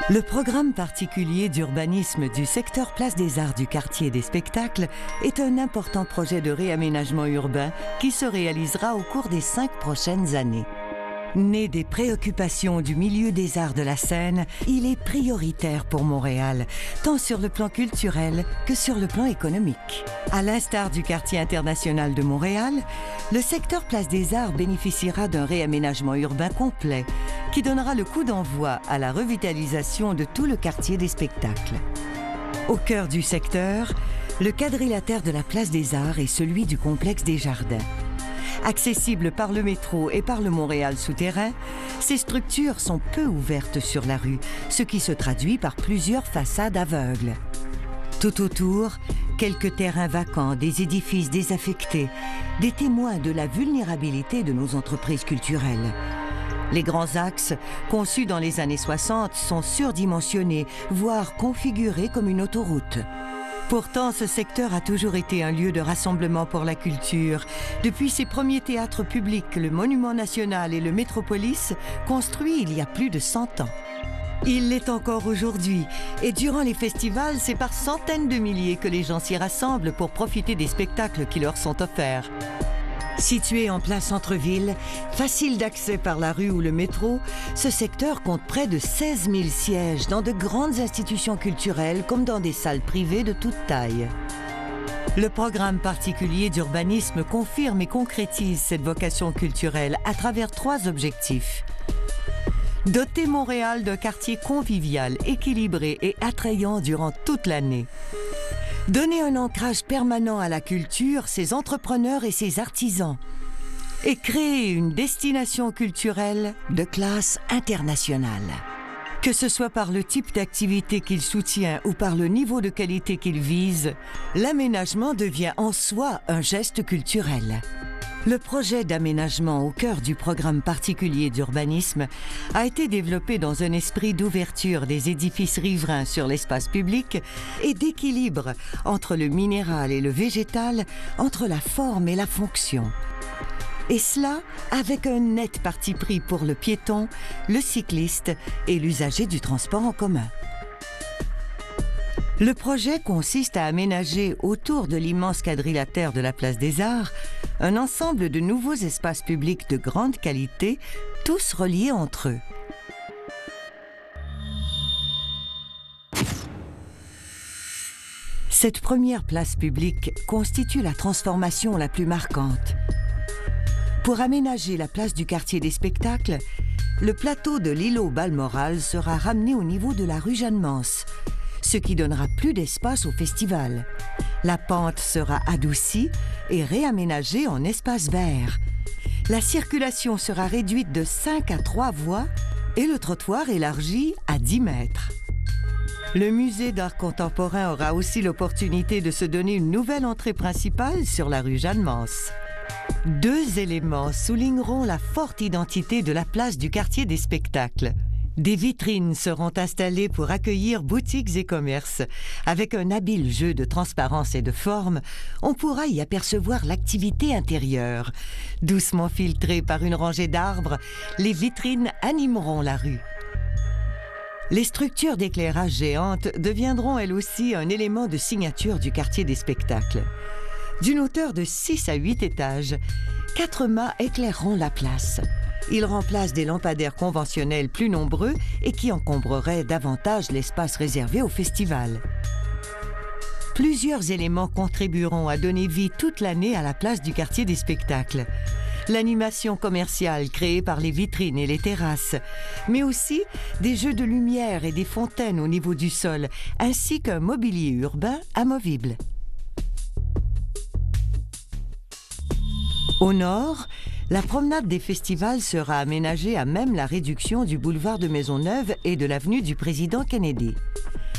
Le programme particulier d'urbanisme du secteur Place des Arts du quartier des spectacles est un important projet de réaménagement urbain qui se réalisera au cours des 5 prochaines années. Né des préoccupations du milieu des arts de la scène, il est prioritaire pour Montréal, tant sur le plan culturel que sur le plan économique. À l'instar du quartier international de Montréal, le secteur Place des Arts bénéficiera d'un réaménagement urbain complet qui donnera le coup d'envoi à la revitalisation de tout le quartier des spectacles. Au cœur du secteur, le quadrilatère de la Place des Arts est celui du complexe des Jardins. Accessibles par le métro et par le Montréal souterrain, ces structures sont peu ouvertes sur la rue, ce qui se traduit par plusieurs façades aveugles. Tout autour, quelques terrains vacants, des édifices désaffectés, des témoins de la vulnérabilité de nos entreprises culturelles. Les grands axes, conçus dans les années 60, sont surdimensionnés, voire configurés comme une autoroute. Pourtant, ce secteur a toujours été un lieu de rassemblement pour la culture. Depuis ses premiers théâtres publics, le Monument National et le Métropolis, construits il y a plus de 100 ans. Il l'est encore aujourd'hui, et durant les festivals, c'est par centaines de milliers que les gens s'y rassemblent pour profiter des spectacles qui leur sont offerts. Situé en plein centre-ville, facile d'accès par la rue ou le métro, ce secteur compte près de 16 000 sièges dans de grandes institutions culturelles comme dans des salles privées de toute taille. Le programme particulier d'urbanisme confirme et concrétise cette vocation culturelle à travers 3 objectifs. Doter Montréal d'un quartier convivial, équilibré et attrayant durant toute l'année. Donner un ancrage permanent à la culture, ses entrepreneurs et ses artisans. Et créer une destination culturelle de classe internationale. Que ce soit par le type d'activité qu'il soutient ou par le niveau de qualité qu'il vise, l'aménagement devient en soi un geste culturel. Le projet d'aménagement au cœur du programme particulier d'urbanisme a été développé dans un esprit d'ouverture des édifices riverains sur l'espace public et d'équilibre entre le minéral et le végétal, entre la forme et la fonction. Et cela avec un net parti pris pour le piéton, le cycliste et l'usager du transport en commun. Le projet consiste à aménager autour de l'immense quadrilatère de la Place des Arts un ensemble de nouveaux espaces publics de grande qualité, tous reliés entre eux. Cette première place publique constitue la transformation la plus marquante. Pour aménager la place du quartier des spectacles, le plateau de l'îlot Balmoral sera ramené au niveau de la rue Jeanne-Mance, ce qui donnera plus d'espace au festival. La pente sera adoucie et réaménagée en espace vert. La circulation sera réduite de 5 à 3 voies et le trottoir élargi à 10 mètres. Le musée d'art contemporain aura aussi l'opportunité de se donner une nouvelle entrée principale sur la rue Jeanne-Mance. 2 éléments souligneront la forte identité de la place du quartier des spectacles. Des vitrines seront installées pour accueillir boutiques et commerces. Avec un habile jeu de transparence et de forme, on pourra y apercevoir l'activité intérieure. Doucement filtrées par une rangée d'arbres, les vitrines animeront la rue. Les structures d'éclairage géantes deviendront elles aussi un élément de signature du quartier des spectacles. D'une hauteur de 6 à 8 étages, 4 mâts éclaireront la place. Ils remplacent des lampadaires conventionnels plus nombreux et qui encombreraient davantage l'espace réservé au festival. Plusieurs éléments contribueront à donner vie toute l'année à la place du quartier des spectacles. L'animation commerciale créée par les vitrines et les terrasses, mais aussi des jeux de lumière et des fontaines au niveau du sol, ainsi qu'un mobilier urbain amovible. Au nord, la promenade des festivals sera aménagée à même la réduction du boulevard de Maisonneuve et de l'avenue du Président Kennedy.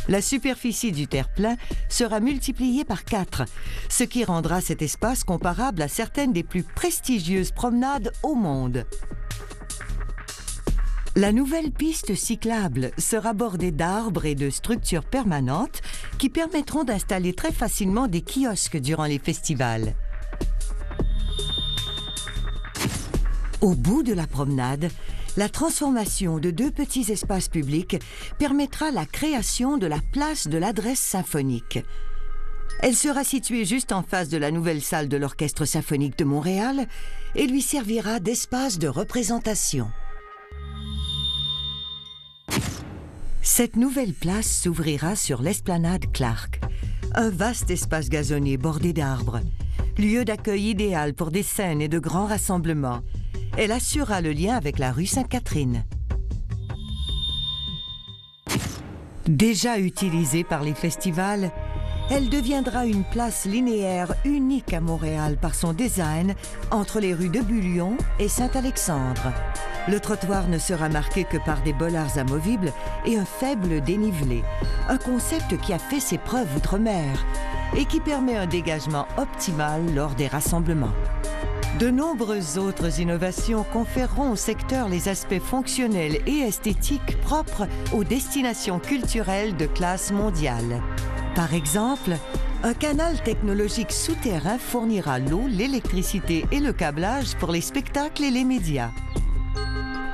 La superficie du terre-plein sera multipliée par 4, ce qui rendra cet espace comparable à certaines des plus prestigieuses promenades au monde. La nouvelle piste cyclable sera bordée d'arbres et de structures permanentes qui permettront d'installer très facilement des kiosques durant les festivals. Au bout de la promenade, la transformation de 2 petits espaces publics permettra la création de la place de l'Adresse symphonique. Elle sera située juste en face de la nouvelle salle de l'Orchestre symphonique de Montréal et lui servira d'espace de représentation. Cette nouvelle place s'ouvrira sur l'esplanade Clark, un vaste espace gazonné bordé d'arbres, lieu d'accueil idéal pour des scènes et de grands rassemblements. Elle assurera le lien avec la rue Sainte-Catherine. Déjà utilisée par les festivals, elle deviendra une place linéaire unique à Montréal par son design entre les rues de Bullion et Saint-Alexandre. Le trottoir ne sera marqué que par des bollards amovibles et un faible dénivelé, un concept qui a fait ses preuves outre-mer et qui permet un dégagement optimal lors des rassemblements. De nombreuses autres innovations conféreront au secteur les aspects fonctionnels et esthétiques propres aux destinations culturelles de classe mondiale. Par exemple, un canal technologique souterrain fournira l'eau, l'électricité et le câblage pour les spectacles et les médias.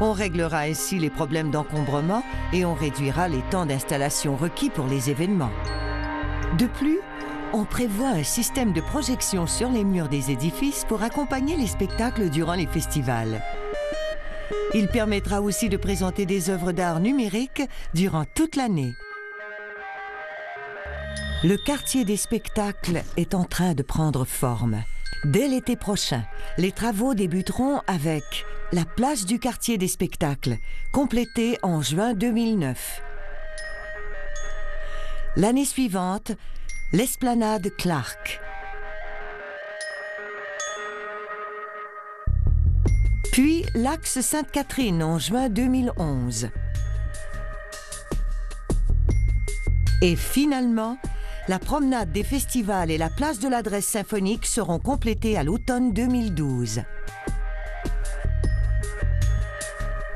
On réglera ainsi les problèmes d'encombrement et on réduira les temps d'installation requis pour les événements. De plus, on prévoit un système de projection sur les murs des édifices pour accompagner les spectacles durant les festivals. Il permettra aussi de présenter des œuvres d'art numériques durant toute l'année. Le quartier des spectacles est en train de prendre forme. Dès l'été prochain, les travaux débuteront avec la place du quartier des spectacles, complétée en juin 2009. L'année suivante, l'esplanade Clark. Puis l'axe Sainte-Catherine en juin 2011. Et finalement, la promenade des festivals et la place de l'Adresse symphonique seront complétées à l'automne 2012.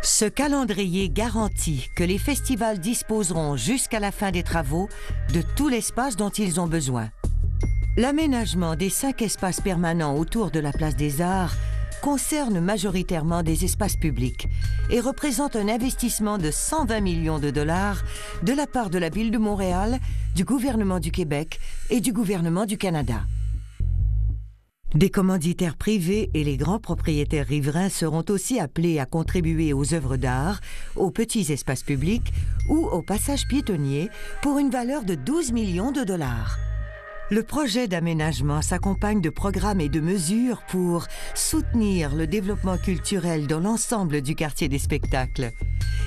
Ce calendrier garantit que les festivals disposeront jusqu'à la fin des travaux de tout l'espace dont ils ont besoin. L'aménagement des 5 espaces permanents autour de la place des Arts concerne majoritairement des espaces publics et représente un investissement de 120 millions de dollars de la part de la Ville de Montréal, du gouvernement du Québec et du gouvernement du Canada. Des commanditaires privés et les grands propriétaires riverains seront aussi appelés à contribuer aux œuvres d'art, aux petits espaces publics ou aux passages piétonniers pour une valeur de 12 millions de dollars. Le projet d'aménagement s'accompagne de programmes et de mesures pour soutenir le développement culturel dans l'ensemble du quartier des spectacles,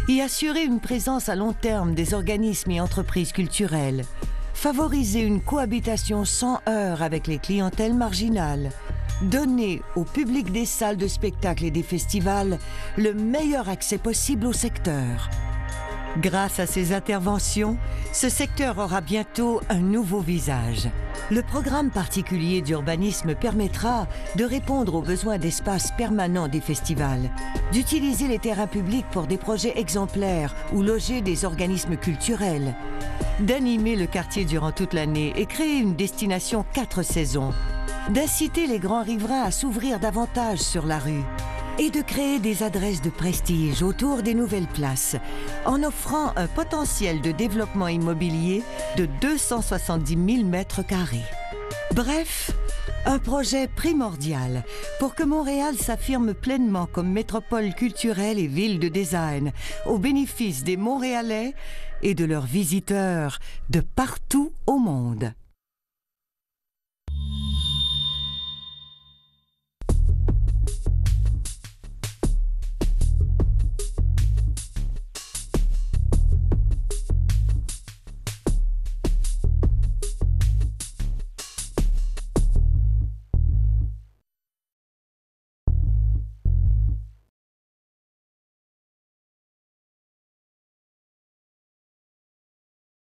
y assurer une présence à long terme des organismes et entreprises culturelles, favoriser une cohabitation sans heurts avec les clientèles marginales, donner au public des salles de spectacle et des festivals le meilleur accès possible au secteur. Grâce à ces interventions, ce secteur aura bientôt un nouveau visage. Le programme particulier d'urbanisme permettra de répondre aux besoins d'espace permanents des festivals, d'utiliser les terrains publics pour des projets exemplaires ou loger des organismes culturels, d'animer le quartier durant toute l'année et créer une destination 4 saisons, d'inciter les grands riverains à s'ouvrir davantage sur la rue, et de créer des adresses de prestige autour des nouvelles places, en offrant un potentiel de développement immobilier de 270 000 mètres carrés. Bref, un projet primordial pour que Montréal s'affirme pleinement comme métropole culturelle et ville de design, au bénéfice des Montréalais et de leurs visiteurs de partout au monde.